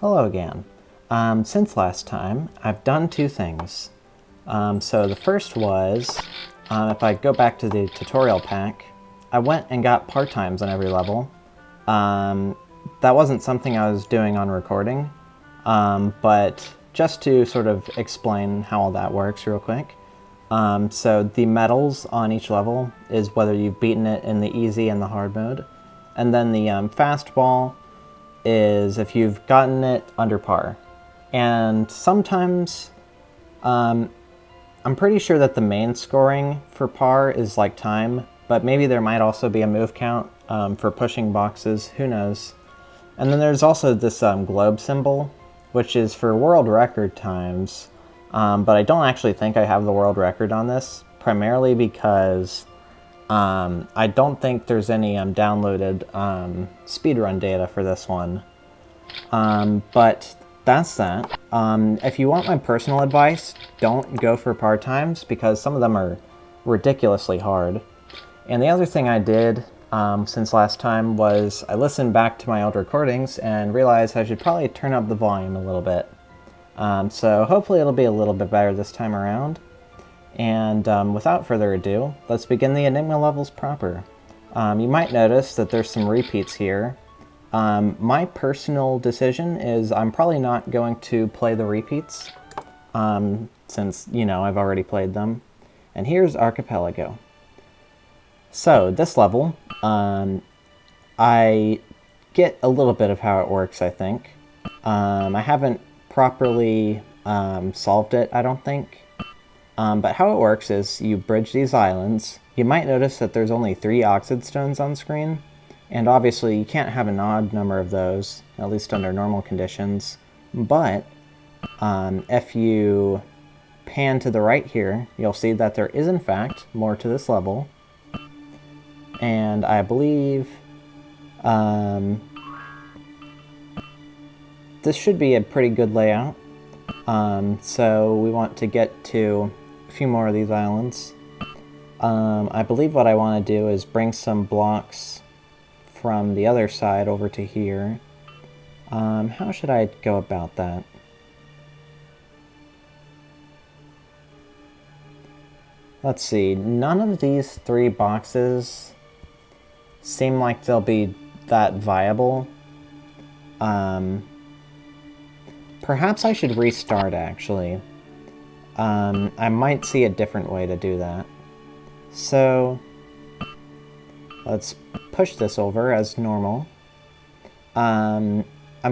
Hello again. Since last time, I've done two things. So the first was, if I go back to the tutorial pack, I went and got part-times on every level. That wasn't something I was doing on recording, but just to sort of explain how all that works real quick. So the medals on each level is whether you've beaten it in the easy and the hard mode. And then the fastball is if you've gotten it under par. And sometimes, I'm pretty sure that the main scoring for par is like time, but maybe there might also be a move count for pushing boxes, who knows. And then there's also this globe symbol, which is for world record times, but I don't actually think I have the world record on this, primarily because I don't think there's any downloaded speedrun data for this one. But that's that. If you want my personal advice, don't go for par times because some of them are ridiculously hard. And the other thing I did since last time was I listened back to my old recordings and realized I should probably turn up the volume a little bit. So hopefully it'll be a little bit better this time around. And without further ado, let's begin the Enigma levels proper. You might notice that there's some repeats here. My personal decision is I'm probably not going to play the repeats, since, you know, I've already played them. And here's Archipelago. So, this level, I get a little bit of how it works, I think. I haven't properly solved it, I don't think. But how it works is you bridge these islands. You might notice that there's only 3 oxide stones on screen, and obviously you can't have an odd number of those, at least under normal conditions. But if you pan to the right here, you'll see that there is in fact more to this level. And I believe this should be a pretty good layout. So we want to get to a few more of these islands. I believe what I want to do is bring some blocks from the other side over to here. How should I go about that? Let's see, none of these 3 boxes seem like they'll be that viable. Perhaps I should restart, actually. I might see a different way to do that. So, let's push this over as normal. I'm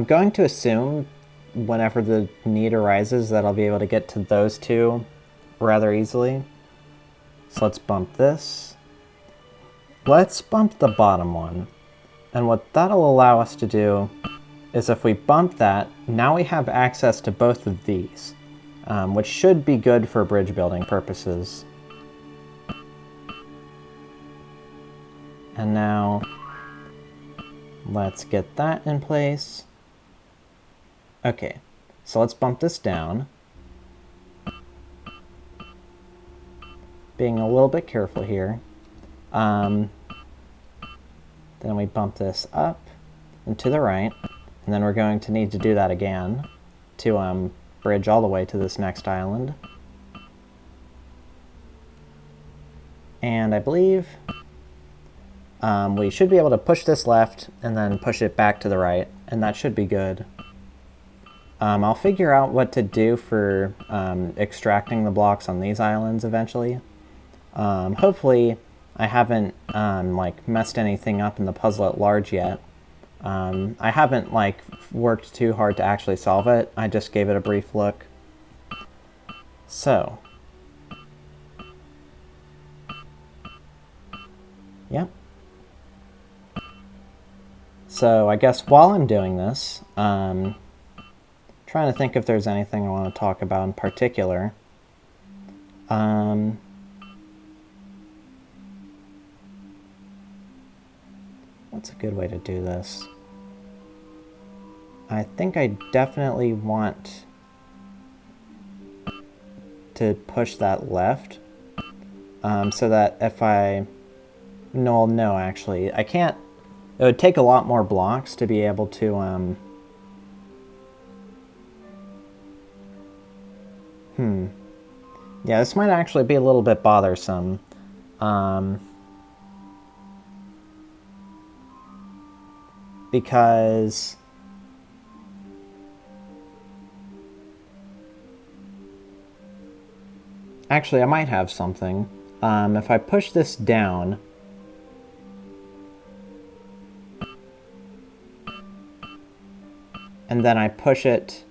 going to assume whenever the need arises that I'll be able to get to those 2 rather easily. So let's bump this. Let's bump the bottom one. And what that'll allow us to do is if we bump that, now we have access to both of these, which should be good for bridge building purposes. And now, let's get that in place. Okay, so let's bump this down. Being a little bit careful here. Then we bump this up and to the right. And then we're going to need to do that again to bridge all the way to this next island. And I believe we should be able to push this left and then push it back to the right, and that should be good. I'll figure out what to do for extracting the blocks on these islands eventually. Hopefully I haven't like messed anything up in the puzzle at large yet. I haven't like worked too hard to actually solve it. I just gave it a brief look. So, yep. So I guess while I'm doing this, trying to think if there's anything I want to talk about in particular. What's a good way to do this? I think I definitely want to push that left, so that if no, actually, I can't. It would take a lot more blocks to be able to Yeah, this might actually be a little bit bothersome. Because actually, I might have something. If I push this down, and then I push it...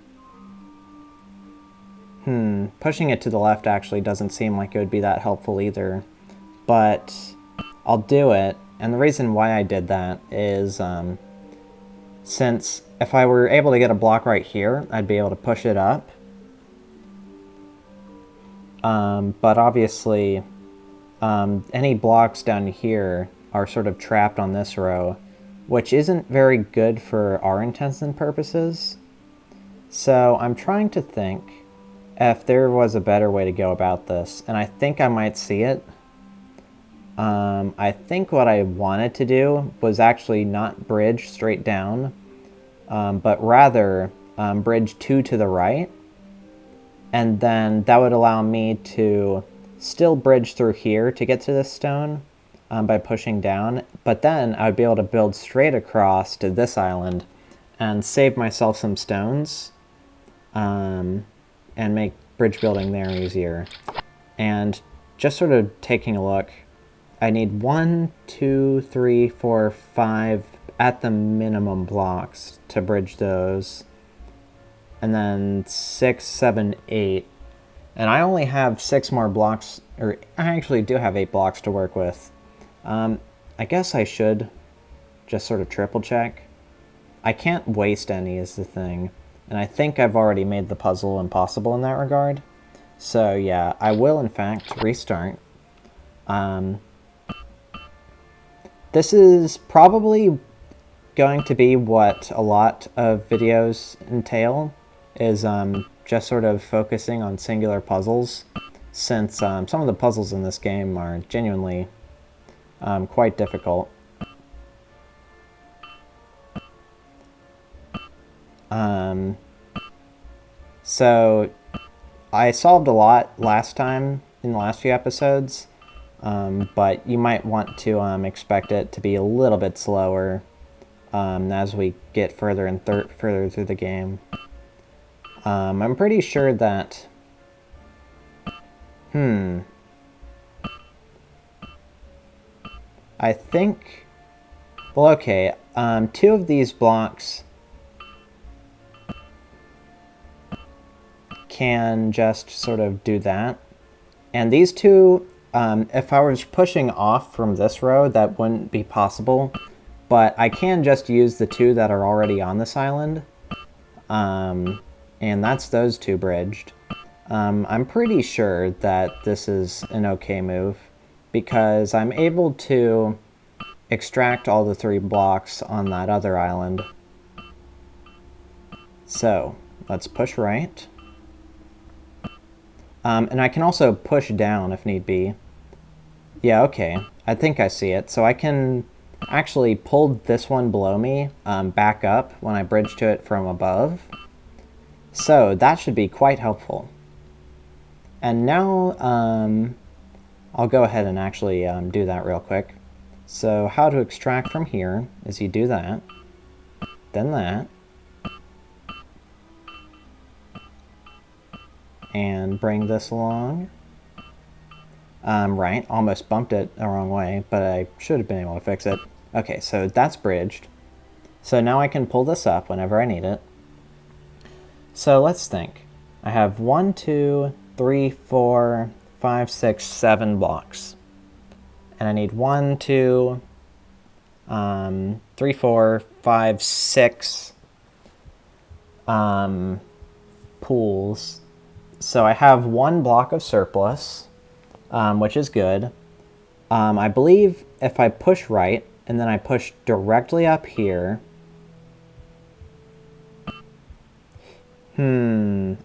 pushing it to the left actually doesn't seem like it would be that helpful either. But I'll do it, and the reason why I did that is since if I were able to get a block right here, I'd be able to push it up. But obviously, any blocks down here are sort of trapped on this row, which isn't very good for our intents and purposes. So I'm trying to think if there was a better way to go about this, and I think I might see it. I think what I wanted to do was actually not bridge straight down, but rather bridge 2 to the right, and then that would allow me to still bridge through here to get to this stone by pushing down, but then I would be able to build straight across to this island and save myself some stones and make bridge building there easier. And just sort of taking a look, I need 1, 2, 3, 4, 5 at the minimum blocks to bridge those, and then 6, 7, 8. And I only have 6 more blocks, or I actually do have 8 blocks to work with. I guess I should just sort of triple check. I can't waste any is the thing, and I think I've already made the puzzle impossible in that regard. So yeah, I will in fact restart. This is probably going to be what a lot of videos entail, is just sort of focusing on singular puzzles, since some of the puzzles in this game are genuinely quite difficult. So I solved a lot last time in the last few episodes, but you might want to expect it to be a little bit slower as we get further and further through the game. I'm pretty sure that... I think... Well, okay, 2 of these blocks can just sort of do that. And these 2, if I was pushing off from this row, that wouldn't be possible. But I can just use the 2 that are already on this island. And that's those 2 bridged. I'm pretty sure that this is an okay move, because I'm able to extract all the 3 blocks on that other island. So, let's push right. And I can also push down if need be. Yeah, okay. I think I see it. So I can actually pull this one below me back up when I bridge to it from above. So that should be quite helpful. And now I'll go ahead and actually do that real quick. So how to extract from here is you do that, then that, and bring this along. Right, almost bumped it the wrong way, but I should have been able to fix it. Okay, so that's bridged. So now I can pull this up whenever I need it. So let's think. I have 1, 2, 3, 4, 5, 6, 7 blocks. And I need 1, 2, 3, 4, 5, 6 pools. So I have 1 block of surplus, which is good. I believe if I push right, and then I push directly up here...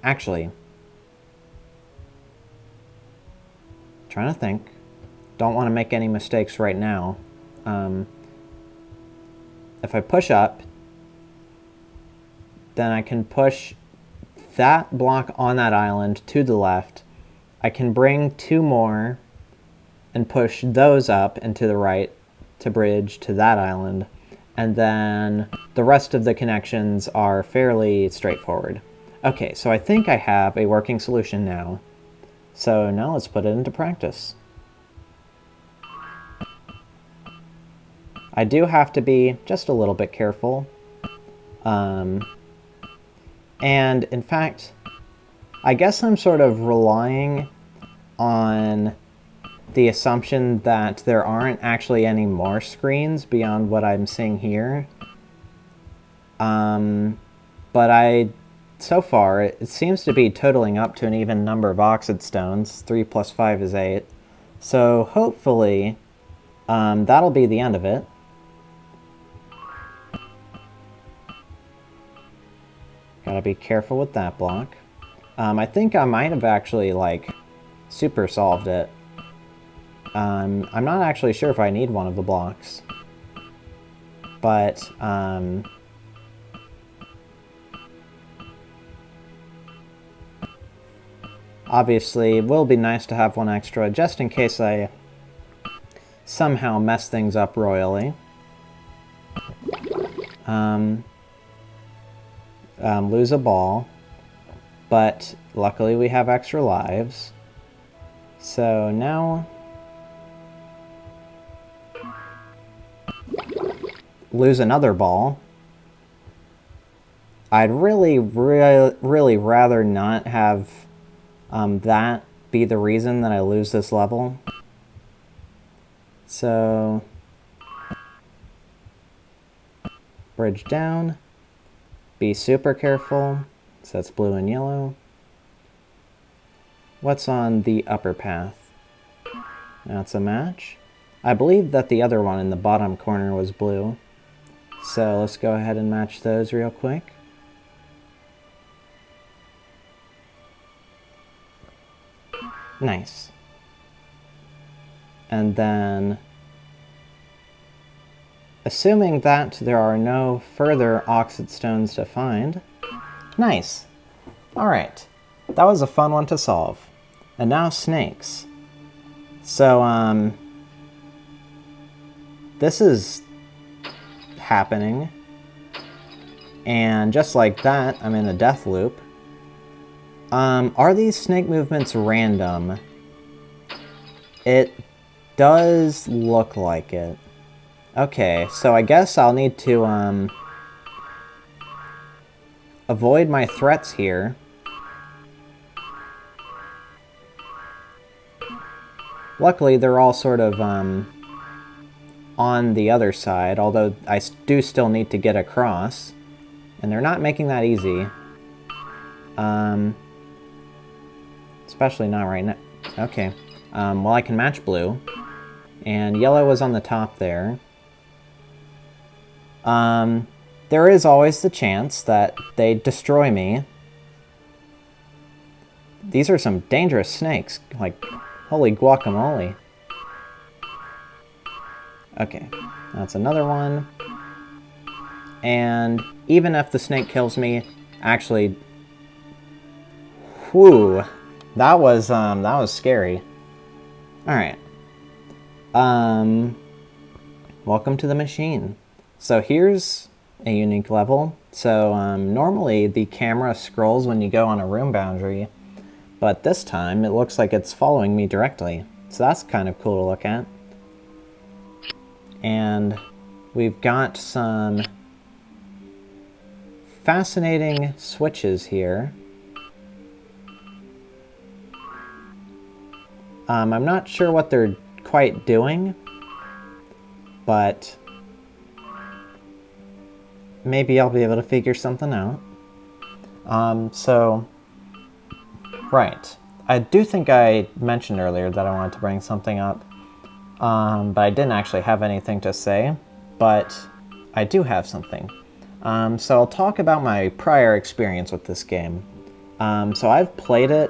actually... trying to think. Don't want to make any mistakes right now. If I push up, then I can push that block on that island to the left, I can bring 2 more and push those up and to the right to bridge to that island. And then the rest of the connections are fairly straightforward. Okay, so I think I have a working solution now. So now let's put it into practice. I do have to be just a little bit careful. And in fact, I guess I'm sort of relying on the assumption that there aren't actually any more screens beyond what I'm seeing here. But so far, it seems to be totaling up to an even number of oxid stones. 3 plus 5 is 8. So hopefully, that'll be the end of it. Gotta be careful with that block. I think I might have actually, like, super solved it. I'm not actually sure if I need one of the blocks. But, obviously, it will be nice to have one extra, just in case I somehow mess things up royally. Lose a ball. But luckily we have extra lives. So now... lose another ball. I'd really rather not have that be the reason that I lose this level. So... bridge down. Be super careful. So that's blue and yellow. What's on the upper path? That's a match. I believe that the other one in the bottom corner was blue. So let's go ahead and match those real quick. Nice. And then, assuming that there are no further oxid stones to find. Nice. Alright. That was a fun one to solve. And now snakes. So, this is happening. And just like that, I'm in a death loop. Are these snake movements random? It does look like it. Okay, so I guess I'll need to, avoid my threats here. Luckily, they're all sort of, on the other side, although I do still need to get across. And they're not making that easy. Especially not right now. Okay. Well, I can match blue. And yellow is on the top there. There is always the chance that they destroy me. These are some dangerous snakes. Like, holy guacamole. Okay, that's another one. And even if the snake kills me, actually... whew. That was scary. Alright. Welcome to the machine. So here's a unique level. So normally the camera scrolls when you go on a room boundary, but this time it looks like it's following me directly. So that's kind of cool to look at. And we've got some fascinating switches here. I'm not sure what they're quite doing, but maybe I'll be able to figure something out. Right. I do think I mentioned earlier that I wanted to bring something up, but I didn't actually have anything to say, but I do have something. So I'll talk about my prior experience with this game. So I've played it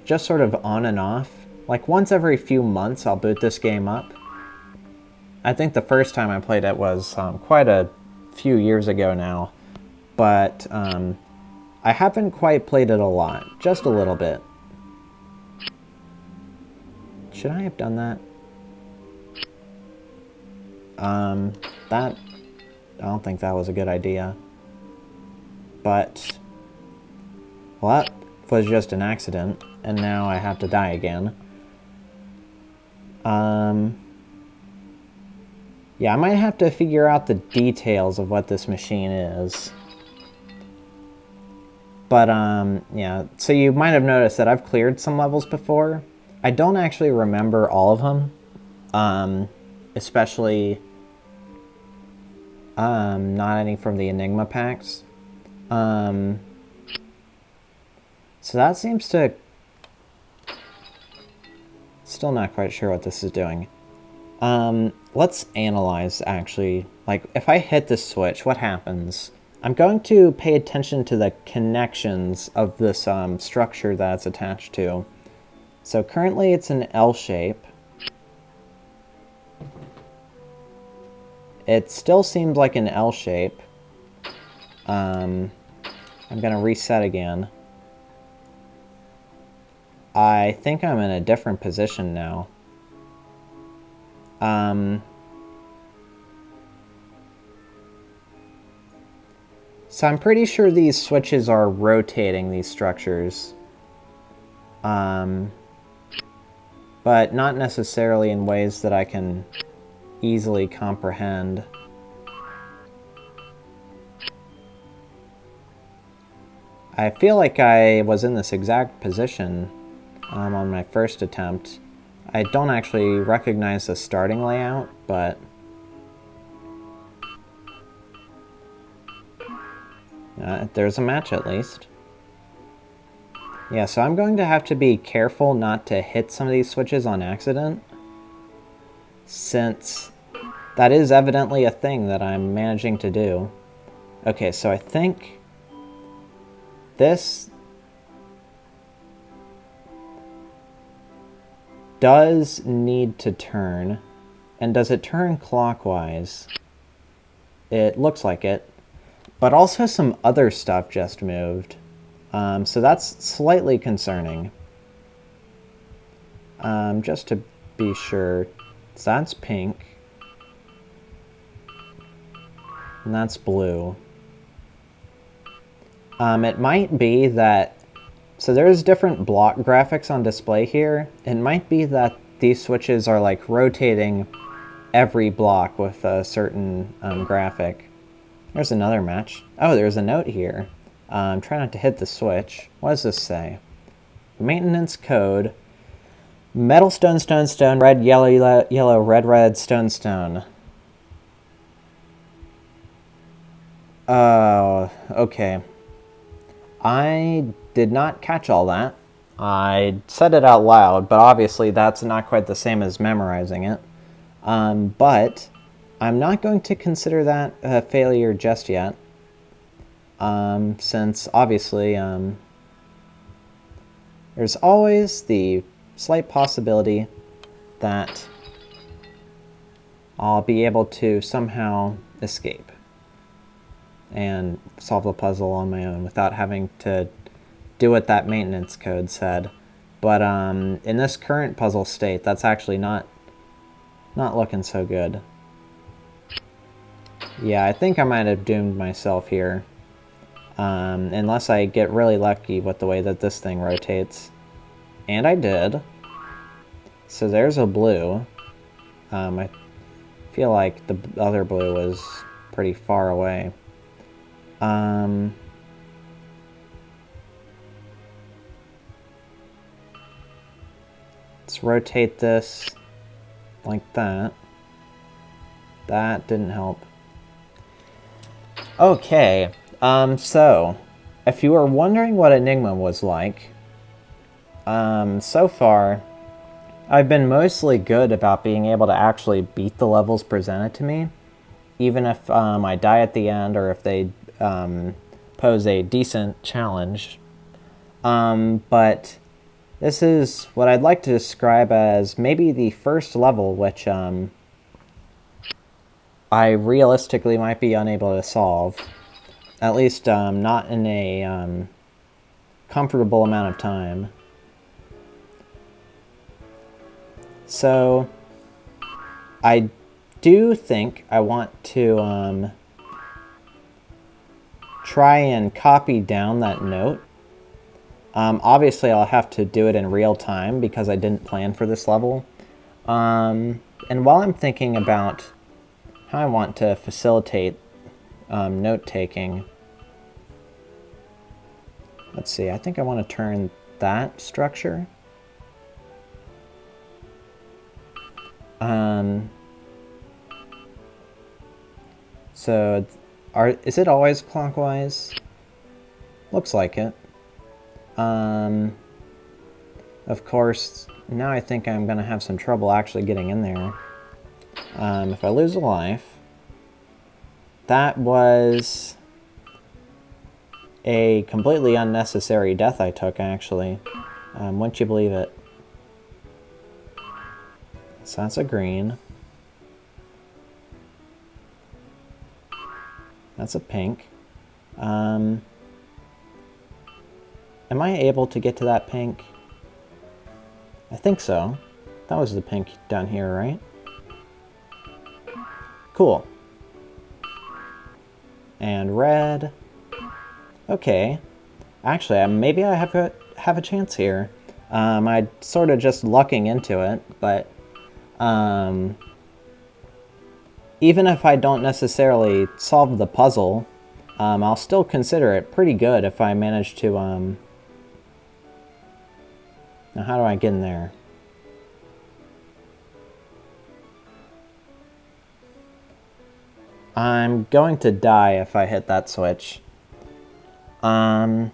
just sort of on and off. Like once every few months I'll boot this game up. I think the first time I played it was quite a few years ago now, but I haven't quite played it a lot, just a little bit. should I have done that? I don't think that was a good idea. But, well, that was just an accident, and now I have to die again. Yeah, I might have to figure out the details of what this machine is. But, yeah, so you might have noticed that I've cleared some levels before. I don't actually remember all of them, especially not any from the Enigma packs. So that seems to... Still not quite sure what this is doing. Let's analyze, actually. Like, if I hit this switch, what happens? I'm going to pay attention to the connections of this structure that's attached to. So currently it's an L shape. It still seems like an L shape. I'm going to reset again. I think I'm in a different position now. So I'm pretty sure these switches are rotating these structures. But not necessarily in ways that I can easily comprehend. I feel like I was in this exact position on my first attempt. I don't actually recognize the starting layout, but... there's a match at least. Yeah, so I'm going to have to be careful not to hit some of these switches on accident, since that is evidently a thing that I'm managing to do. Okay, so I think this does need to turn. And does it turn clockwise? It looks like it. But also some other stuff just moved. So that's slightly concerning. Just to be sure. So that's pink. And that's blue. It might be that... So there's different block graphics on display here. It might be that these switches are like rotating every block with a certain graphic. There's another match. Oh, there's a note here. Try not to hit the switch. What does this say? Maintenance code. Metal, stone, stone, stone. Red, yellow, yellow, red, red, stone, stone. Oh, okay. I did not catch all that. I said it out loud, but obviously that's not quite the same as memorizing it. But I'm not going to consider that a failure just yet. Since obviously there's always the slight possibility that I'll be able to somehow escape and solve the puzzle on my own without having to do what that maintenance code said. But in this current puzzle state, that's actually not looking so good. Yeah, I think I might have doomed myself here. Unless I get really lucky with the way that this thing rotates. And I did. So there's a blue. I feel like the other blue was pretty far away. Let's rotate this like that. That didn't help. Okay, so if you were wondering what Enigma was like, so far I've been mostly good about being able to actually beat the levels presented to me, even if I die at the end or if they pose a decent challenge. But this is what I'd like to describe as maybe the first level which I realistically might be unable to solve. At least not in a comfortable amount of time. So I do think I want to try and copy down that note. Obviously, I'll have to do it in real time because I didn't plan for this level. And while I'm thinking about how I want to facilitate note-taking, let's see, I think I want to turn that structure. So, is it always clockwise? Looks like it. Of course, now I think I'm going to have some trouble actually getting in there. If I lose a life, that was a completely unnecessary death I took, actually. Wouldn't you believe it? So that's a green. That's a pink. Am I able to get to that pink? I think so. That was the pink down here, right? Cool. And red. Okay. Actually, maybe I have a chance here. I'm sort of just lucking into it, but even if I don't necessarily solve the puzzle, I'll still consider it pretty good if I manage to, Now how do I get in there? I'm going to die if I hit that switch. Oh,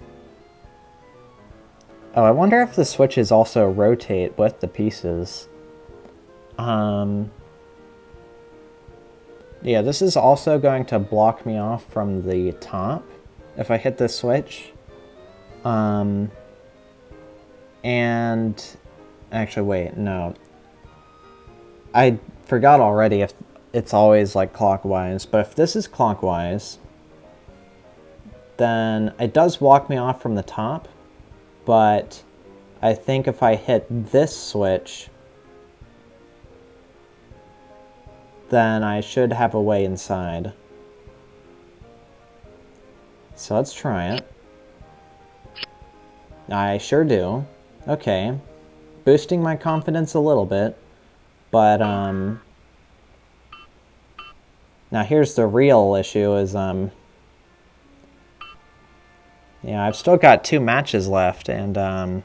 I wonder if the switches also rotate with the pieces. Yeah, this is also going to block me off from the top if I hit this switch. And actually, wait, no. I forgot already if it's always like clockwise, but if this is clockwise, then it does block me off from the top, but I think if I hit this switch, then I should have a way inside. So let's try it. I sure do. Okay. Boosting my confidence a little bit, but now here's the real issue is yeah, I've still got 2 matches left, and I'm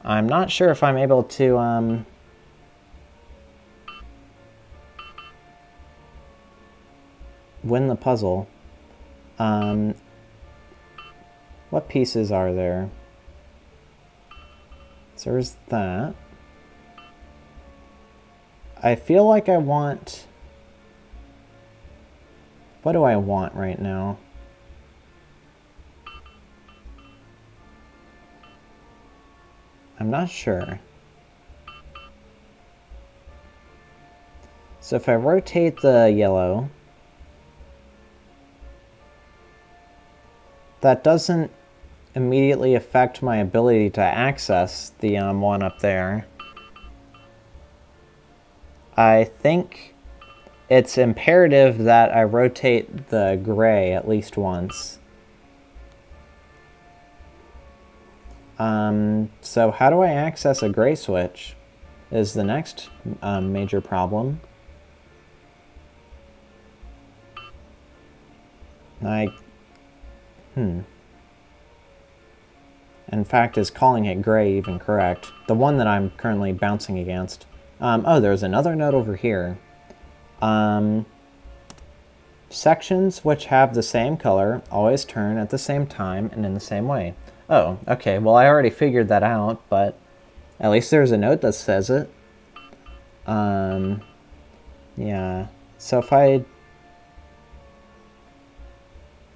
not sure if I'm able to win the puzzle. What pieces are there? So there's that. I feel like I want... What do I want right now? I'm not sure. So if I rotate the yellow, that doesn't immediately affect my ability to access the one up there. I think it's imperative that I rotate the gray at least once. So how do I access a gray switch is the next major problem. In fact, is calling it gray even correct? The one that I'm currently bouncing against. Oh, there's another note over here. Sections which have the same color always turn at the same time and in the same way. Oh, okay, well I already figured that out, but at least there's a note that says it. Yeah, so if I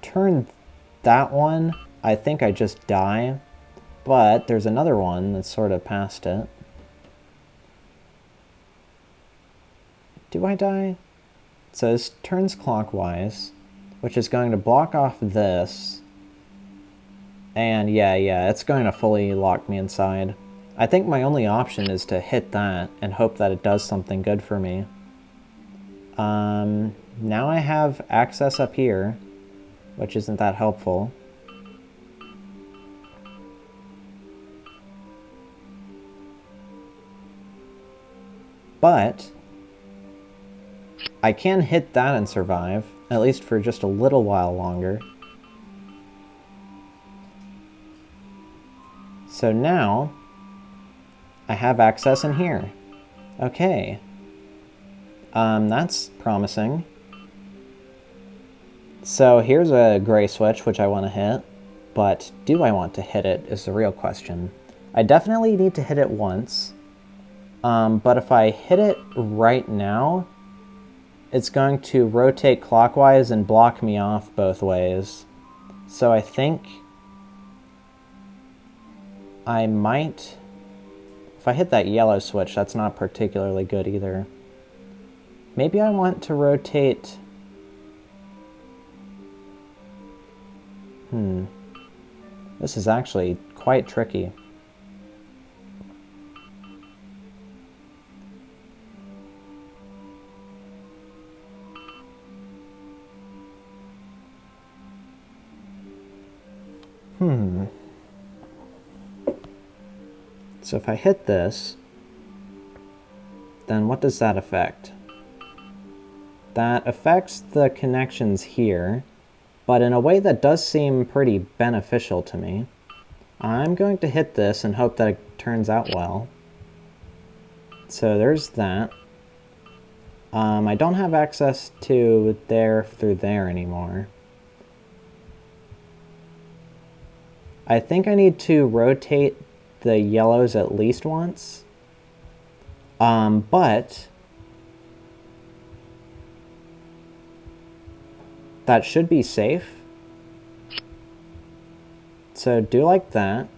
turn that one, I think I just die, but there's another one that's sort of past it. Do I die? So this turns clockwise, which is going to block off this. And yeah, it's going to fully lock me inside. I think my only option is to hit that and hope that it does something good for me. Now I have access up here, which isn't that helpful. But I can hit that and survive, at least for just a little while longer. So now I have access in here. Okay. That's promising. So here's a gray switch, which I want to hit, but do I want to hit it is the real question. I definitely need to hit it once, but if I hit it right now, it's going to rotate clockwise and block me off both ways. So I think I might... If I hit that yellow switch, that's not particularly good either. Maybe I want to rotate... This is actually quite tricky. So if I hit this, then what does that affect? That affects the connections here, but in a way that does seem pretty beneficial to me. I'm going to hit this and hope that it turns out well. So there's that. I don't have access to there through there anymore. I think I need to rotate the yellows at least once. But that should be safe. So do like that.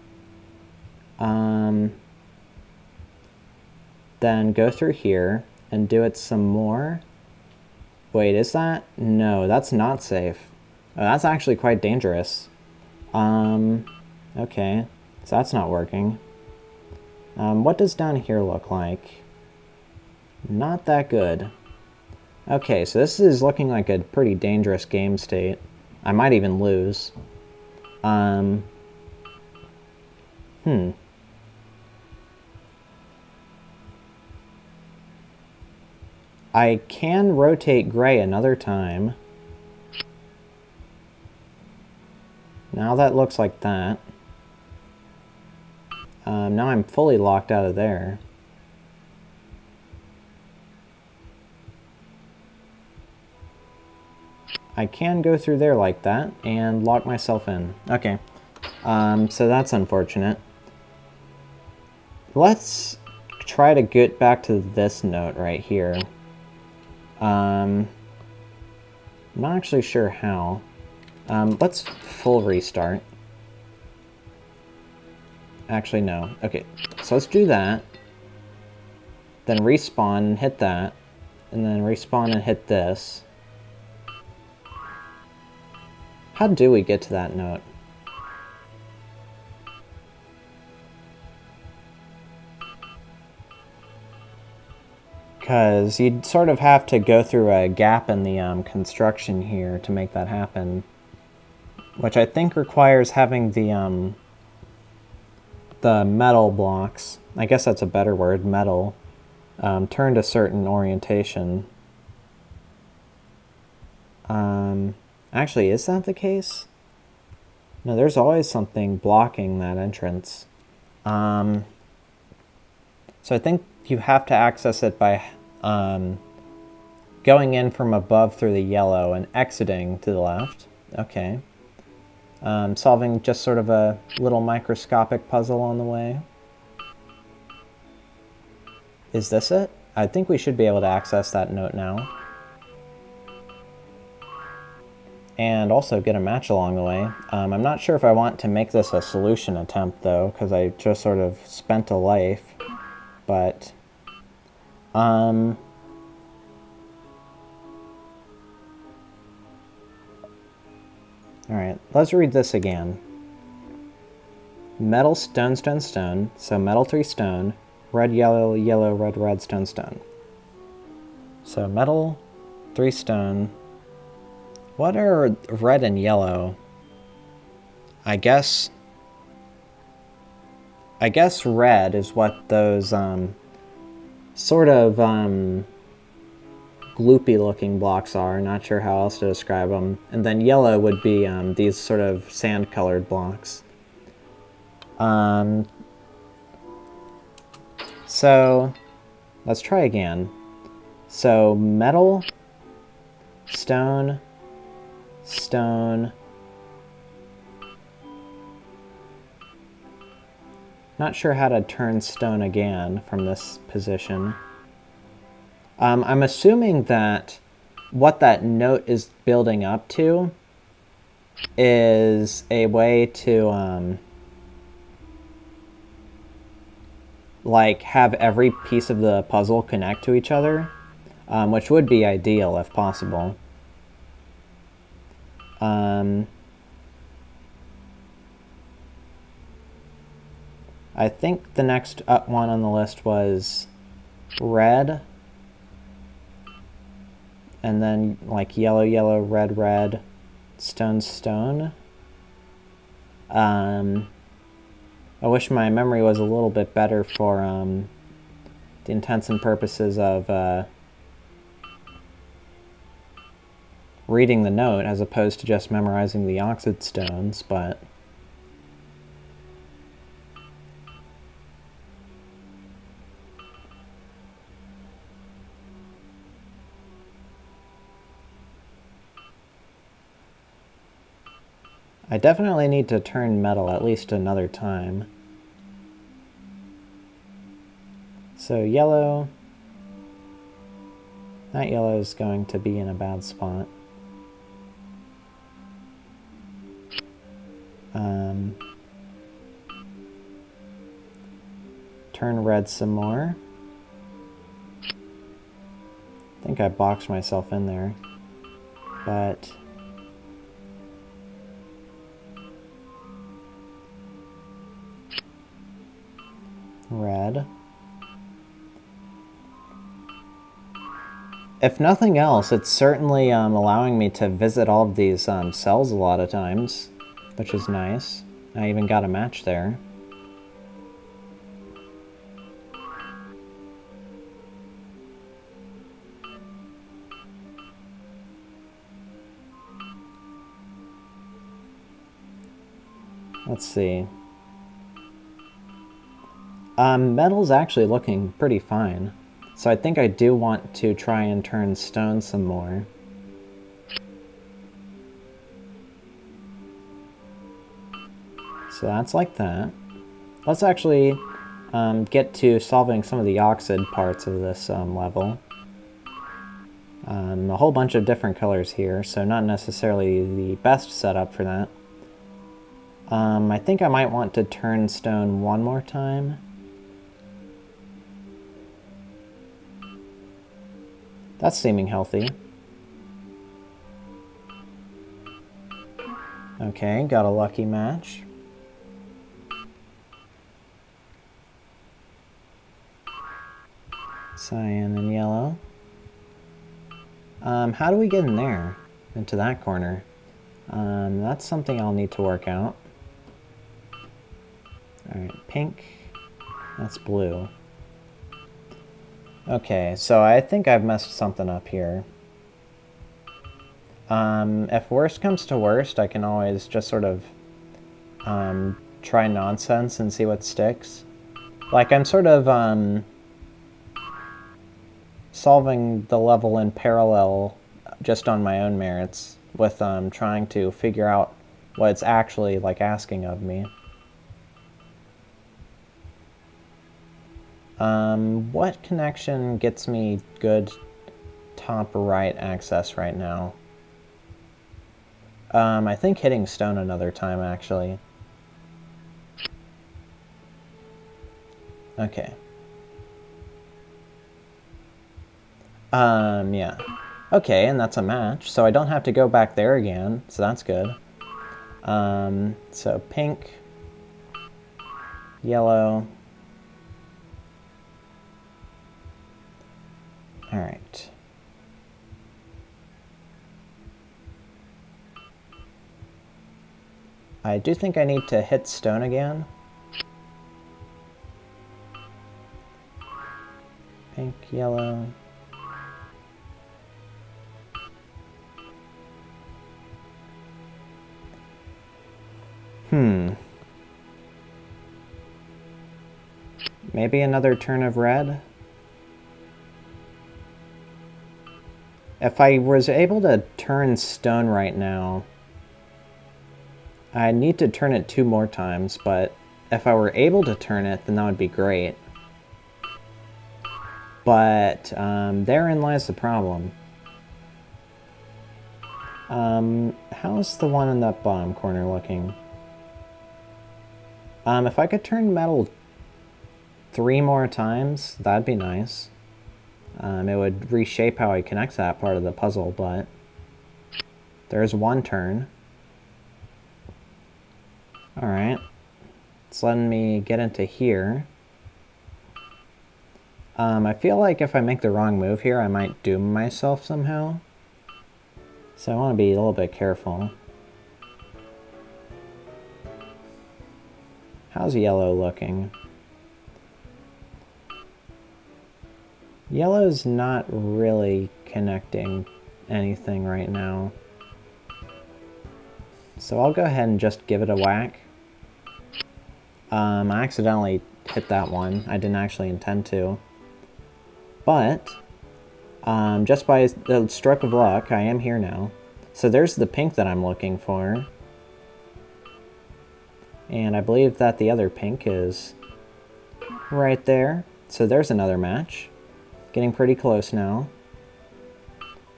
Then go through here and do it some more. Wait, is that? No, that's not safe. Oh, that's actually quite dangerous. Okay, so that's not working. What does down here look like? Not that good. Okay, so this is looking like a pretty dangerous game state. I might even lose. I can rotate gray another time. Now that looks like that. Now I'm fully locked out of there. I can go through there like that and lock myself in. Okay, so that's unfortunate. Let's try to get back to this note right here. I'm not actually sure how. Let's full restart. Actually, no. Okay, so let's do that. Then respawn and hit that. And then respawn and hit this. How do we get to that note? Because you'd sort of have to go through a gap in the construction here to make that happen. Which I think requires having the metal blocks, I guess that's a better word, metal, turned a certain orientation. Actually, is that the case? No, there's always something blocking that entrance. So I think you have to access it by going in from above through the yellow and exiting to the left. Okay. Solving just sort of a little microscopic puzzle on the way. Is this it? I think we should be able to access that note now. And also get a match along the way. I'm not sure if I want to make this a solution attempt, though, because I just sort of spent a life. But, alright, let's read this again. metal, stone, stone, stone. So metal, 3 stone. Red, yellow, yellow, red, red, stone, stone. So metal, 3 stone. What are red and yellow? I guess red is what those sort of gloopy looking blocks are. Not sure how else to describe them. And then yellow would be these sort of sand colored blocks. So let's try again. So metal, stone, stone. Not sure how to turn stone again from this position. I'm assuming that what that note is building up to is a way to like have every piece of the puzzle connect to each other, which would be ideal if possible. I think the next one on the list was red, and then like yellow, yellow, red, red, stone, stone. I wish my memory was a little bit better for the intents and purposes of reading the note as opposed to just memorizing the oxide stones, but I definitely need to turn metal at least another time. So yellow, that yellow is going to be in a bad spot. Turn red some more. I think I boxed myself in there, but red. If nothing else, it's certainly allowing me to visit all of these cells a lot of times, which is nice. I even got a match there. Let's see. Metal's actually looking pretty fine. So I think I do want to try and turn stone some more. So that's like that. Let's actually get to solving some of the oxide parts of this level. A whole bunch of different colors here, so not necessarily the best setup for that. I think I might want to turn stone one more time. That's seeming healthy. Okay, got a lucky match. Cyan and yellow. How do we get in there? Into that corner? That's something I'll need to work out. Alright, pink. That's blue. Okay, so I think I've messed something up here. If worst comes to worst, I can always just sort of try nonsense and see what sticks. Like, I'm sort of solving the level in parallel just on my own merits with trying to figure out what it's actually like asking of me. What connection gets me good top right access right now? I think hitting stone another time, actually. Okay. Yeah. Okay, and that's a match, so I don't have to go back there again, so that's good. So pink, yellow. All right. I do think I need to hit stone again. Pink, yellow. Maybe another turn of red? If I was able to turn stone right now, I need to turn it 2 more times, but if I were able to turn it, then that would be great. But therein lies the problem. How's the one in that bottom corner looking? If I could turn metal 3 more times, that'd be nice. It would reshape how I connect that part of the puzzle, but there's 1 turn. Alright. It's letting me get into here. I feel like if I make the wrong move here, I might doom myself somehow. So I want to be a little bit careful. How's yellow looking? Yellow's not really connecting anything right now. So I'll go ahead and just give it a whack. I accidentally hit that one. I didn't actually intend to. But, just by the stroke of luck, I am here now. So there's the pink that I'm looking for. And I believe that the other pink is right there. So there's another match. Getting pretty close now.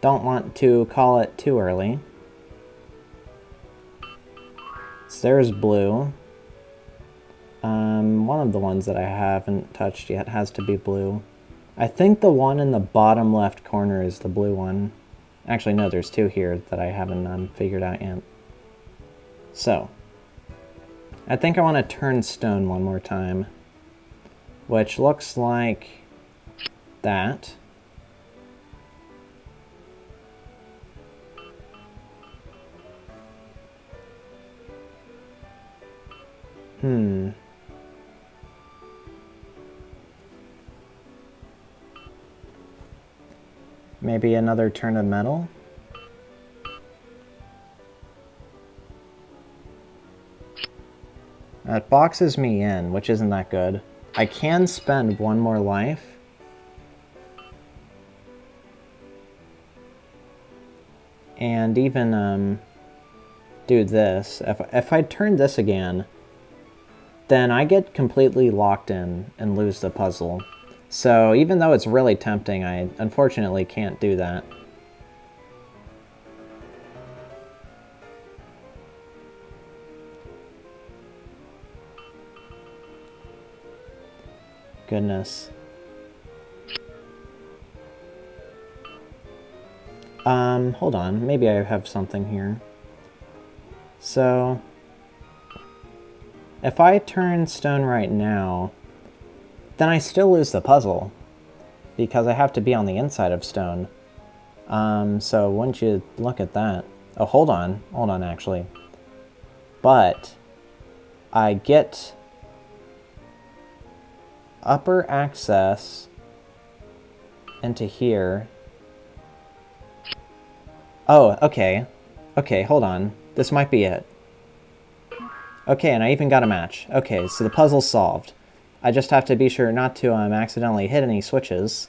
Don't want to call it too early. So there's blue. One of the ones that I haven't touched yet has to be blue. I think the one in the bottom left corner is the blue one. Actually, no, there's 2 here that I haven't figured out yet. So, I think I want to turn stone 1 more time, which looks like that. Maybe another turn of metal? That boxes me in, which isn't that good. I can spend 1 more life. And even do this. If I turn this again, then I get completely locked in and lose the puzzle. So even though it's really tempting, I unfortunately can't do that. Goodness. Hold on. Maybe I have something here. So, if I turn stone right now, then I still lose the puzzle, because I have to be on the inside of stone. So wouldn't you look at that? Oh, hold on, actually. But I get upper access into here. Oh, okay. Okay, hold on. This might be it. Okay, and I even got a match. Okay, so the puzzle's solved. I just have to be sure not to accidentally hit any switches.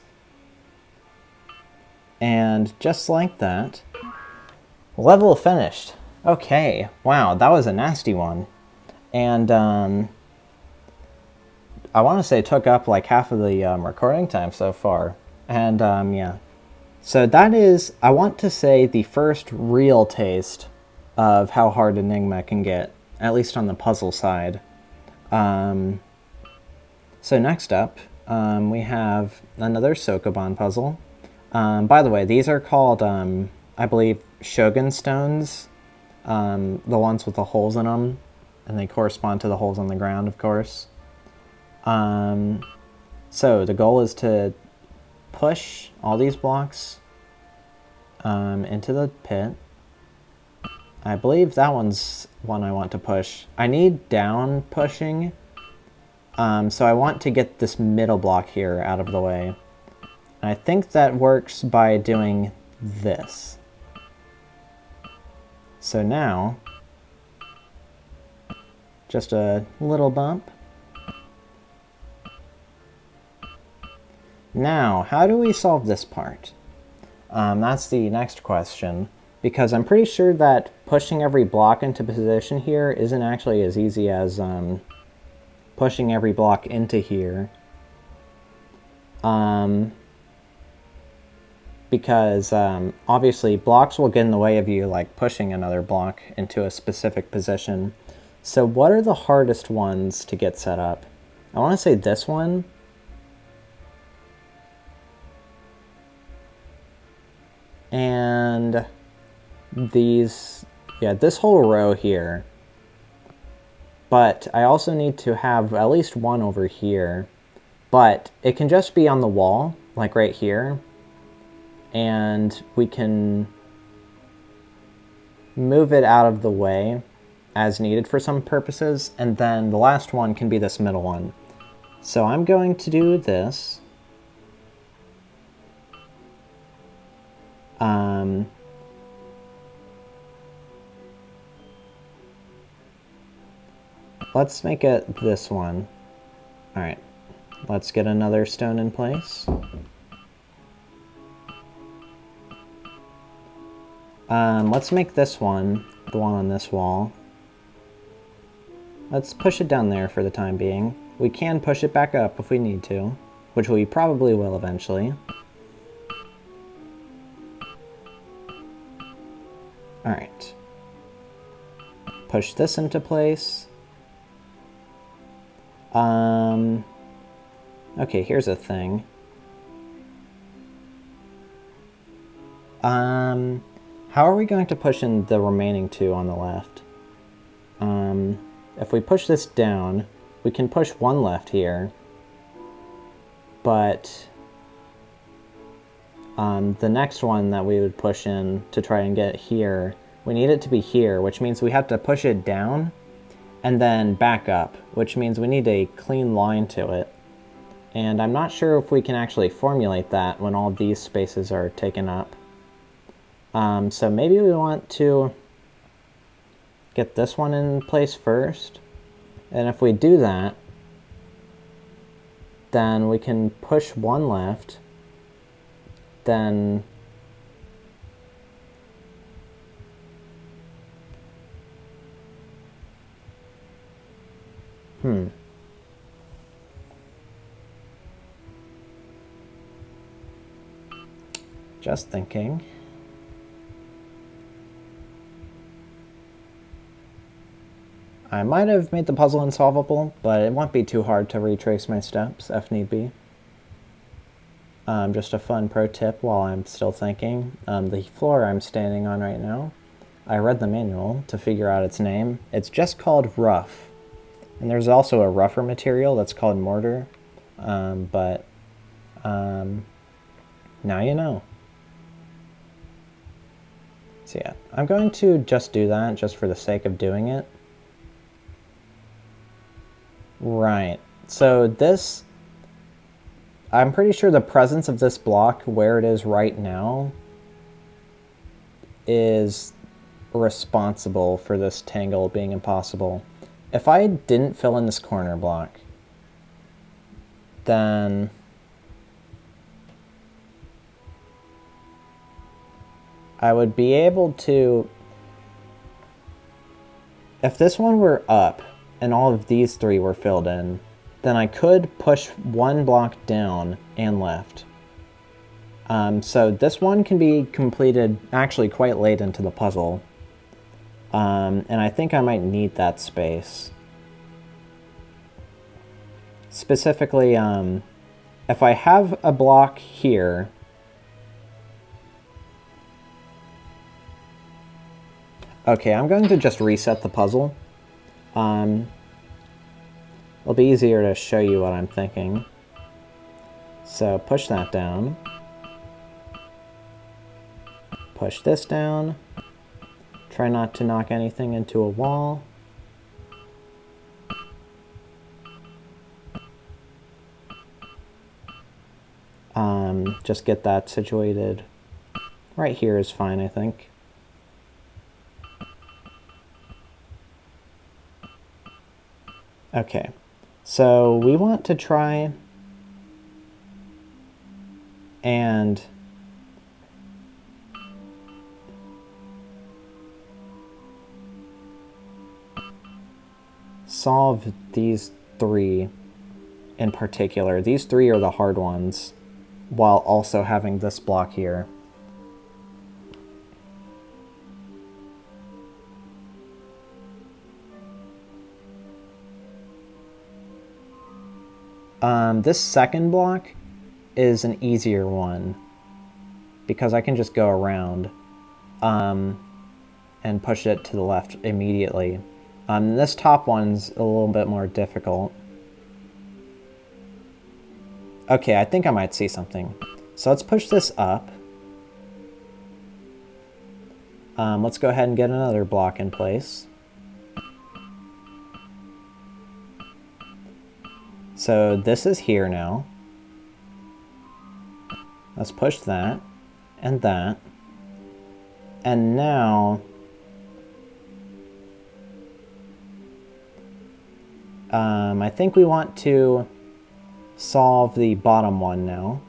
And just like that, level finished. Okay, wow, that was a nasty one. And I want to say it took up like half of the recording time so far. And yeah. So that is, I want to say, the first real taste of how hard Enigma can get, at least on the puzzle side. So next up, we have another Sokoban puzzle. By the way, these are called, I believe, Shogun stones. The ones with the holes in them, and they correspond to the holes on the ground, of course. So the goal is to push all these blocks into the pit. I believe that one's one I want to push. I need down pushing, so I want to get this middle block here out of the way. And I think that works by doing this. So now, just a little bump. Now, how do we solve this part? That's the next question, because I'm pretty sure that pushing every block into position here isn't actually as easy as pushing every block into here. Because obviously blocks will get in the way of you like pushing another block into a specific position. So what are the hardest ones to get set up? I want to say this one. And these, yeah, this whole row here. But I also need to have at least one over here. But it can just be on the wall, like right here. And we can move it out of the way as needed for some purposes. And then the last one can be this middle one. So I'm going to do this. Let's make it this one. All right, let's get another stone in place. Let's make this one, the one on this wall. Let's push it down there for the time being. We can push it back up if we need to, which we probably will eventually. All right. Push this into place. Okay, here's a thing. How are we going to push in the remaining two on the left? If we push this down, we can push one left here. But the next one that we would push in to try and get here, we need it to be here, which means we have to push it down and then back up, which means we need a clean line to it. And I'm not sure if we can actually formulate that when all these spaces are taken up. So maybe we want to get this one in place first. And if we do that, then we can push one left, then just thinking. I might have made the puzzle insolvable, but it won't be too hard to retrace my steps if need be. Just a fun pro tip while I'm still thinking. The floor I'm standing on right now, I read the manual to figure out its name. It's just called rough. And there's also a rougher material that's called mortar. But now you know. So yeah, I'm going to just do that just for the sake of doing it. Right, so this, I'm pretty sure the presence of this block where it is right now is responsible for this tangle being impossible. If I didn't fill in this corner block, then I would be able to, if this one were up, and all of these three were filled in, then I could push one block down and left. So this one can be completed actually quite late into the puzzle. And I think I might need that space. Specifically, if I have a block here, okay, I'm going to just reset the puzzle. It'll be easier to show you what I'm thinking. So push that down. Push this down. Try not to knock anything into a wall. Just get that situated. Right here is fine, I think. Okay, so we want to try and solve these three in particular. These three are the hard ones, while also having this block here. This second block is an easier one because I can just go around and push it to the left immediately. This top one's a little bit more difficult. Okay, I think I might see something. So let's push this up. Let's go ahead and get another block in place. So this is here now. Let's push that and that. And now I think we want to solve the bottom one now.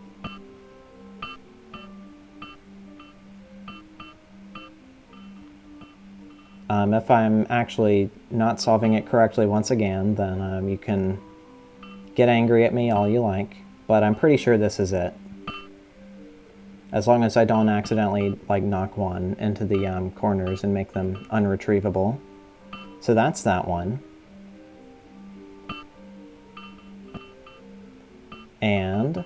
If I'm actually not solving it correctly once again, then you can get angry at me all you like, but I'm pretty sure this is it. As long as I don't accidentally knock one into the corners and make them unretrievable. So that's that one. And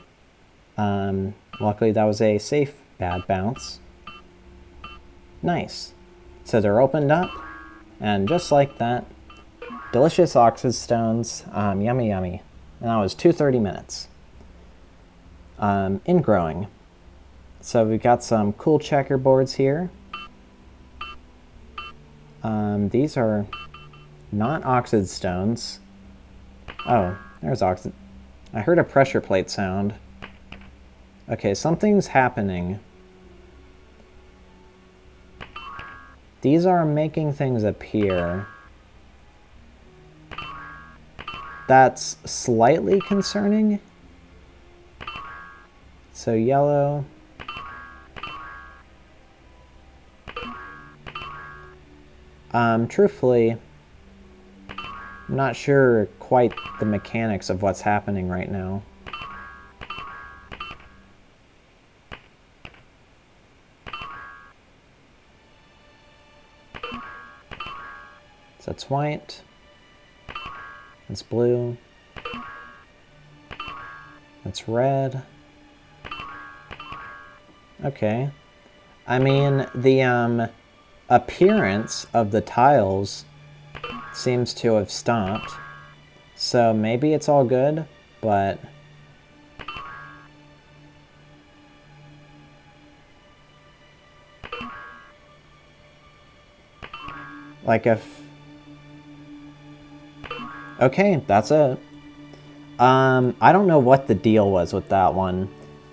luckily that was a safe bad bounce. Nice. So they're opened up, and just like that, delicious oxide stones, yummy yummy. And that was 2:30 minutes. In growing. So we've got some cool checkerboards here. These are not oxide stones. Oh, there's oxide. I heard a pressure plate sound. Okay, something's happening. These are making things appear. That's slightly concerning. So yellow. Truthfully, I'm not sure quite the mechanics of what's happening right now. So it's white. It's blue. It's red. Okay. I mean, the appearance of the tiles seems to have stopped. So maybe it's all good, but if... Okay, that's it. I don't know what the deal was with that one.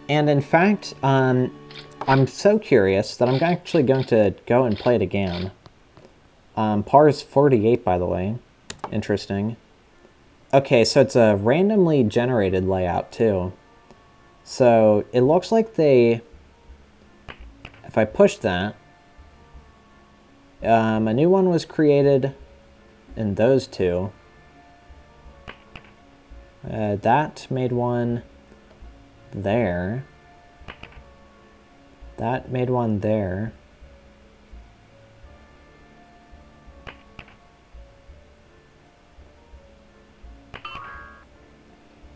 And in fact, I'm so curious that I'm actually going to go and play it again. Par is 48, by the way. Interesting. Okay, so it's a randomly generated layout, too. So it looks like they... If I push that, a new one was created in those two. That made one there. That made one there.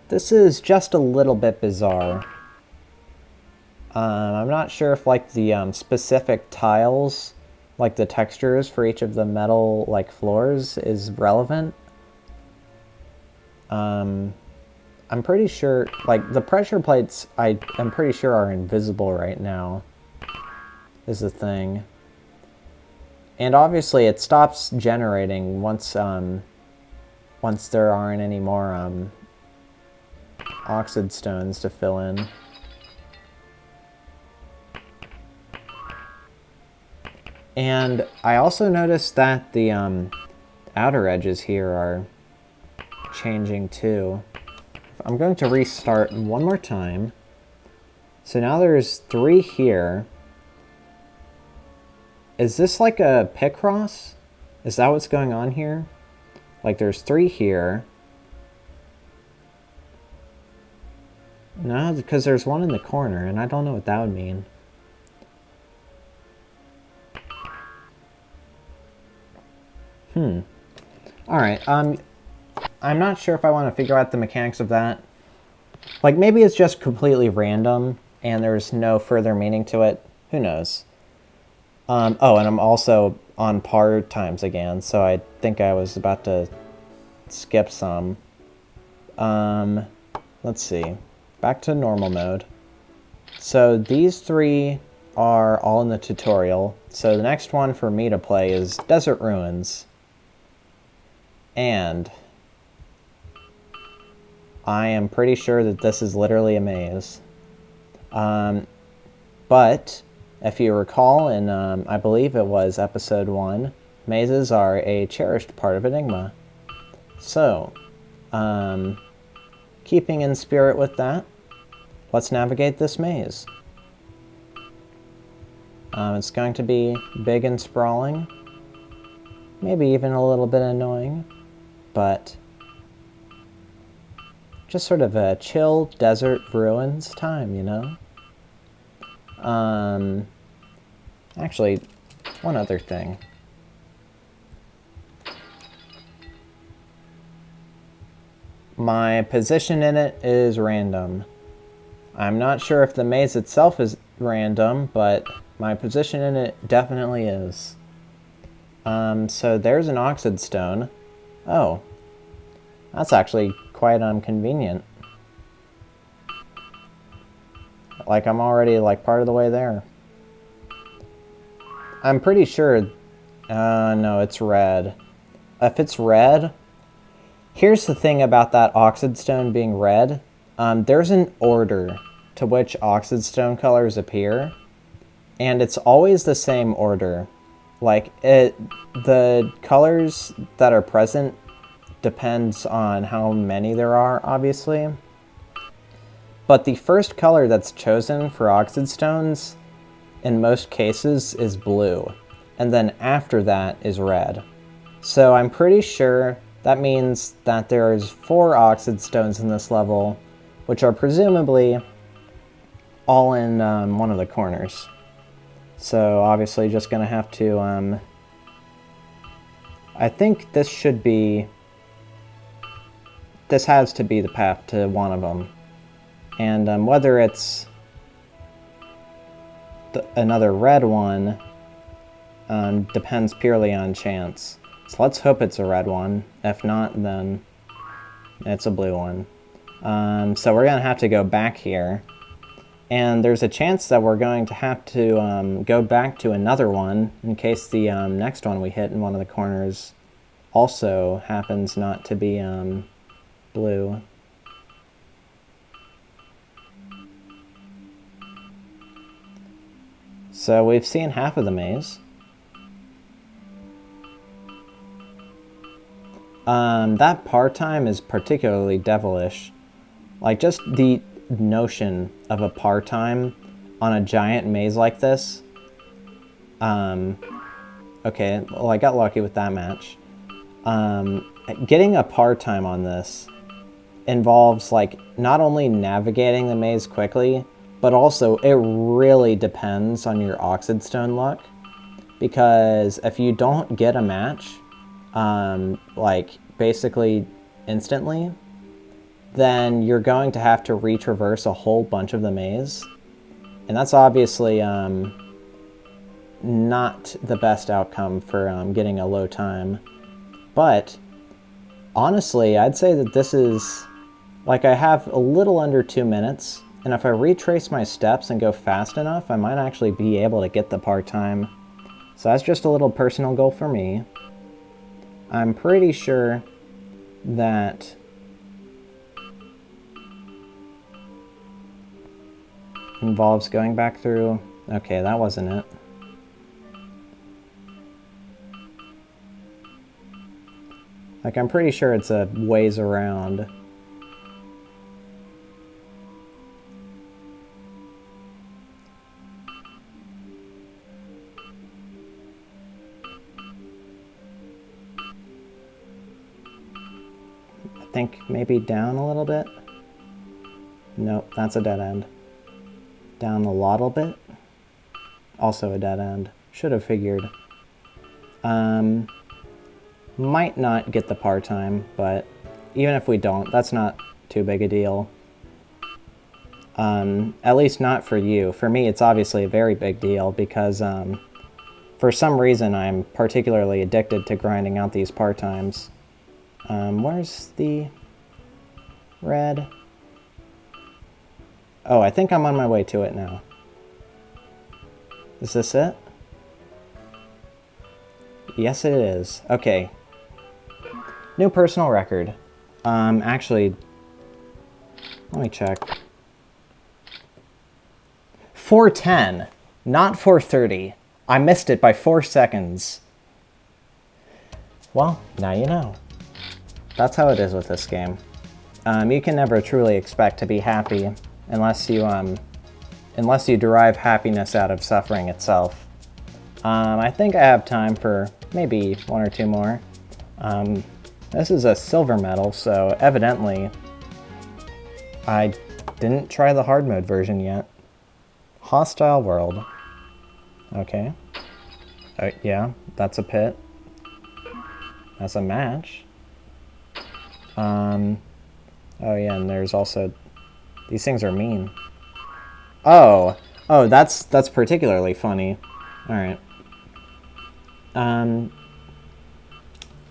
This is just a little bit bizarre. I'm not sure if the specific tiles, the textures for each of the metal floors is relevant. I'm pretty sure, like, the pressure plates, I'm pretty sure are invisible right now, is the thing. And obviously it stops generating once there aren't any more oxid stones to fill in. And I also noticed that the outer edges here are changing too. I'm going to restart one more time. So now there's 3 here. Is this like a Picross? Is that what's going on here? Like there's 3 here. No, because there's 1 in the corner, and I don't know what that would mean. Alright, I'm not sure if I want to figure out the mechanics of that. Like, maybe it's just completely random, and there's no further meaning to it. Who knows? Oh, and I'm also on par times again, so I think I was about to skip some. Let's see. Back to normal mode. So these 3 are all in the tutorial. So the next one for me to play is Desert Ruins. And I am pretty sure that this is literally a maze. But if you recall in, I believe it was episode 1, mazes are a cherished part of Enigma. So, keeping in spirit with that, let's navigate this maze. It's going to be big and sprawling, maybe even a little bit annoying, but just sort of a chill desert ruins time, you know? Actually, one other thing. My position in it is random. I'm not sure if the maze itself is random, but my position in it definitely is. So there's an oxid stone. Oh, that's actually quite convenient. Like, I'm already, like, part of the way there. I'm pretty sure... no, it's red. If it's red... Here's the thing about that oxid stone being red. There's an order to which oxid stone colors appear. And it's always the same order. Like, the colors that are present depends on how many there are, obviously. But the first color that's chosen for oxid stones, in most cases, is blue. And then after that is red. So I'm pretty sure that means that there's 4 oxid stones in this level, which are presumably all in one of the corners. So obviously just gonna have to, I think this should be, this has to be the path to one of them. And whether it's another red one depends purely on chance. So let's hope it's a red one. If not, then it's a blue one. So we're going to have to go back here. And there's a chance that we're going to have to go back to another one in case the next one we hit in one of the corners also happens not to be blue. So we've seen half of the maze. That par time is particularly devilish. Like, just the notion of a par time on a giant maze like this. Okay, well, I got lucky with that match. Getting a par time on this involves, like, not only navigating the maze quickly, but also it really depends on your oxid stone luck. Because if you don't get a match, like, basically instantly, then you're going to have to retraverse a whole bunch of the maze. And that's obviously not the best outcome for getting a low time. But Honestly, I'd say that this is... Like, I have a little under 2 minutes, and if I retrace my steps and go fast enough, I might actually be able to get the part-time. So that's just a little personal goal for me. I'm pretty sure that... involves going back through... Okay, that wasn't it. Like, I'm pretty sure it's a ways around. I think maybe down a little bit. Nope, that's a dead end. Down a little bit. Also a dead end. Should have figured. Might not get the part-time, but even if we don't, that's not too big a deal. At least not for you. For me, it's obviously a very big deal because for some reason I'm particularly addicted to grinding out these part-times. Where's the red? Oh, I think I'm on my way to it now. Is this it? Yes, it is. Okay. New personal record. Actually, let me check. 4:10, not 4:30. I missed it by 4 seconds. Well, now you know. That's how it is with this game. You can never truly expect to be happy unless you derive happiness out of suffering itself. I think I have time for maybe 1 or 2 more. This is a silver medal, so evidently I didn't try the hard mode version yet. Hostile world. Okay. Yeah, that's a pit. That's a match. Oh yeah, and there's also... These things are mean. Oh, that's particularly funny. Alright.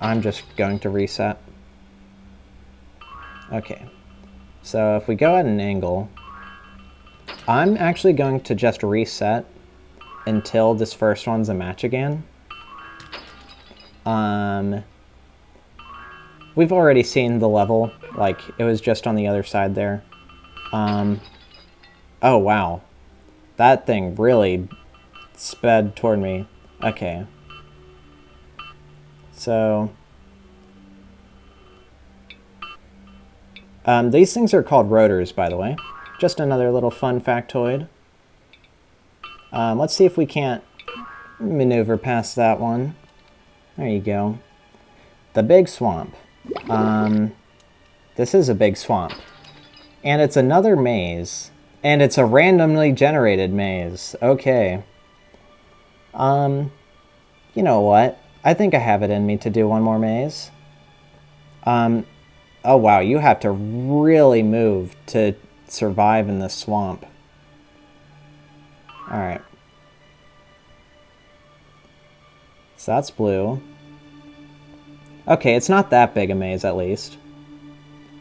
I'm just going to reset. Okay. So if we go at an angle, I'm actually going to just reset until this first one's a match again. We've already seen the level, like, it was just on the other side there. Oh, wow. That thing really sped toward me. Okay. So... these things are called rotors, by the way. Just another little fun factoid. Let's see if we can't maneuver past that one. There you go. The big swamp. This is a big swamp. And it's another maze. And it's a randomly generated maze. Okay. You know what? I think I have it in me to do one more maze. Oh wow, you have to really move to survive in this swamp. Alright. So that's blue. Okay, it's not that big a maze, at least.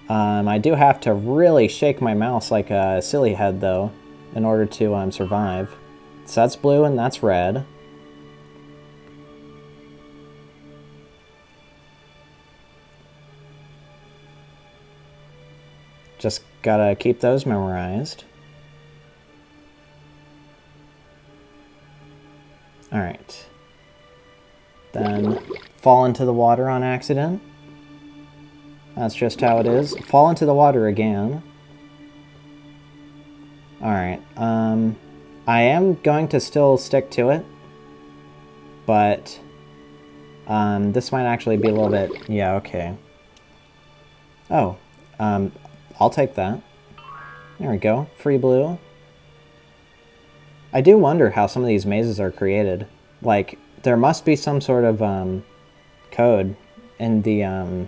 I do have to really shake my mouse like a silly head, though, in order to survive. So that's blue and that's red. Just gotta keep those memorized. Alright. Then fall into the water on accident. That's just how it is. Fall into the water again. Alright. I am going to still stick to it. But this might actually be a little bit... Yeah, okay. Oh. I'll take that. There we go. Free blue. I do wonder how some of these mazes are created. Like, there must be some sort of code in the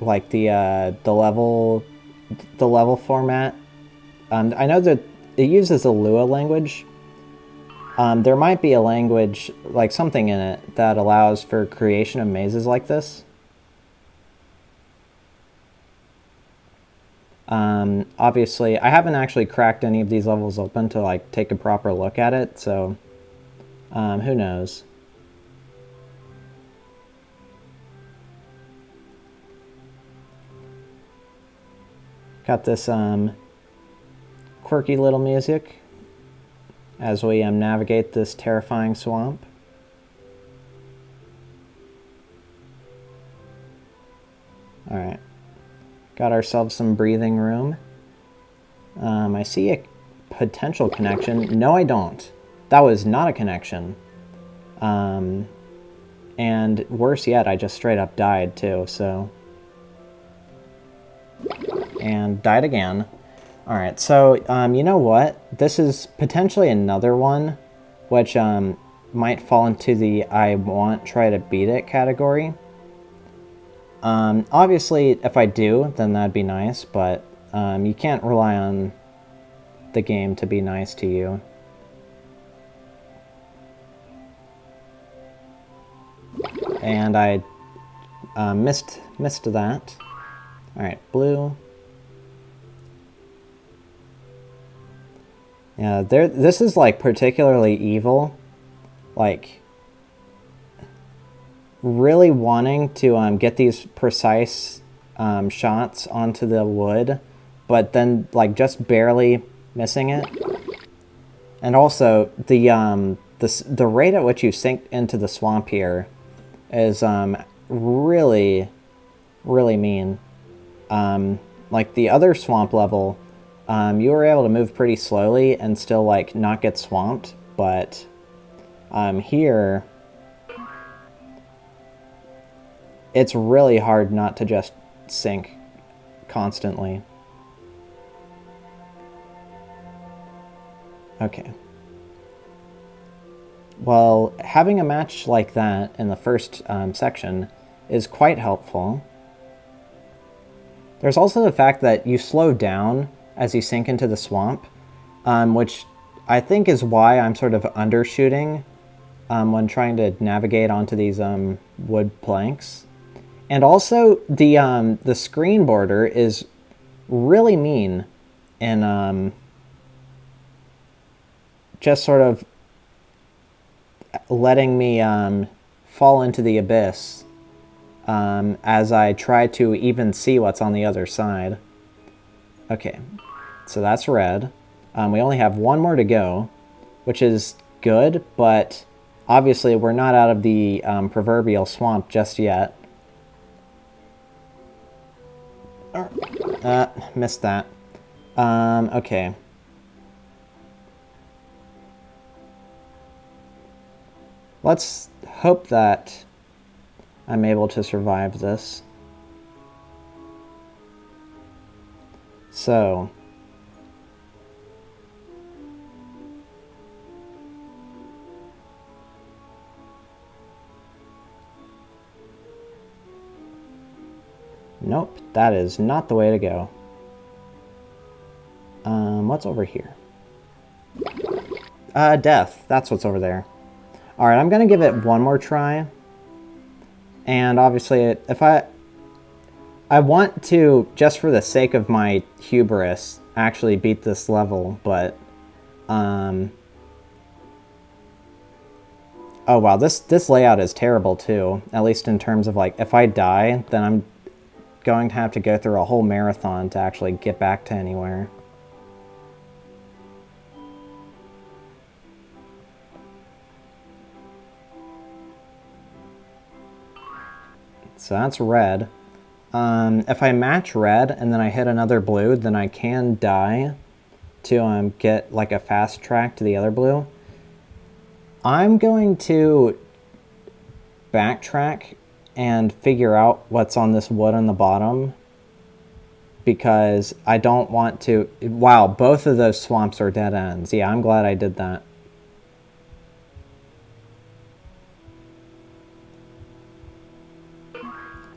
like the level format. I know that it uses the Lua language, There might be a language, like something in it, that allows for creation of mazes like this. Obviously, I haven't actually cracked any of these levels open to like take a proper look at it, so who knows. Got this quirky little music as we navigate this terrifying swamp. Alright. Got ourselves some breathing room. I see a potential connection. No, I don't. That was not a connection. And worse yet, I just straight up died too, so... And died again. Alright, so, you know what? This is potentially another one, which might fall into the I want try to beat it category. Obviously, if I do, then that'd be nice, but you can't rely on the game to be nice to you. And I missed that. Alright, blue. Yeah, this is like particularly evil. Like, really wanting to get these precise shots onto the wood, but then like just barely missing it. And also the rate at which you sink into the swamp here is really mean. Like the other swamp level, you were able to move pretty slowly and still like not get swamped, but here it's really hard not to just sink constantly. Okay. Well, having a match like that in the first section is quite helpful. There's also the fact that you slow down as you sink into the swamp, which I think is why I'm sort of undershooting when trying to navigate onto these wood planks. And also, the screen border is really mean in just sort of letting me fall into the abyss as I try to even see what's on the other side. Okay, so that's red. We only have one more to go, which is good, but obviously we're not out of the proverbial swamp just yet. Missed that. Okay. Let's hope that I'm able to survive this. So... Nope, that is not the way to go. What's over here? Death. That's what's over there. Alright, I'm gonna give it one more try. And obviously, if I want to, just for the sake of my hubris, actually beat this level, but... Oh wow, this layout is terrible too. At least in terms of like, if I die, then I'm going to have to go through a whole marathon to actually get back to anywhere. So that's red. If I match red and then I hit another blue, then I can die to get like a fast track to the other blue. I'm going to backtrack and figure out what's on this wood on the bottom, because I don't want to... Wow, both of those swamps are dead ends. Yeah, I'm glad I did that.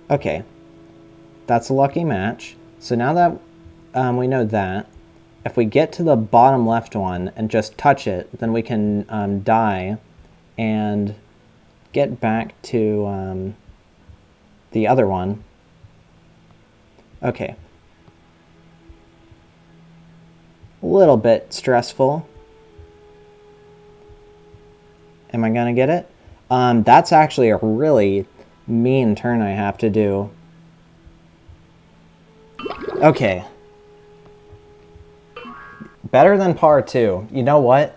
Okay, that's a lucky match. So now that we know that, if we get to the bottom left one and just touch it, then we can die and get back to the other one. Okay. A little bit stressful. Am I gonna get it? That's actually a really mean turn I have to do. Okay. Better than par 2. You know what?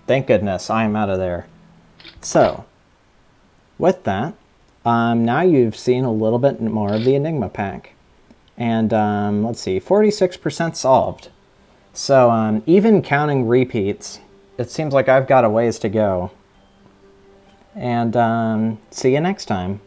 Thank goodness I'm out of there. So, with that, now you've seen a little bit more of the Enigma pack. And let's see, 46% solved. So even counting repeats, it seems like I've got a ways to go. And see you next time.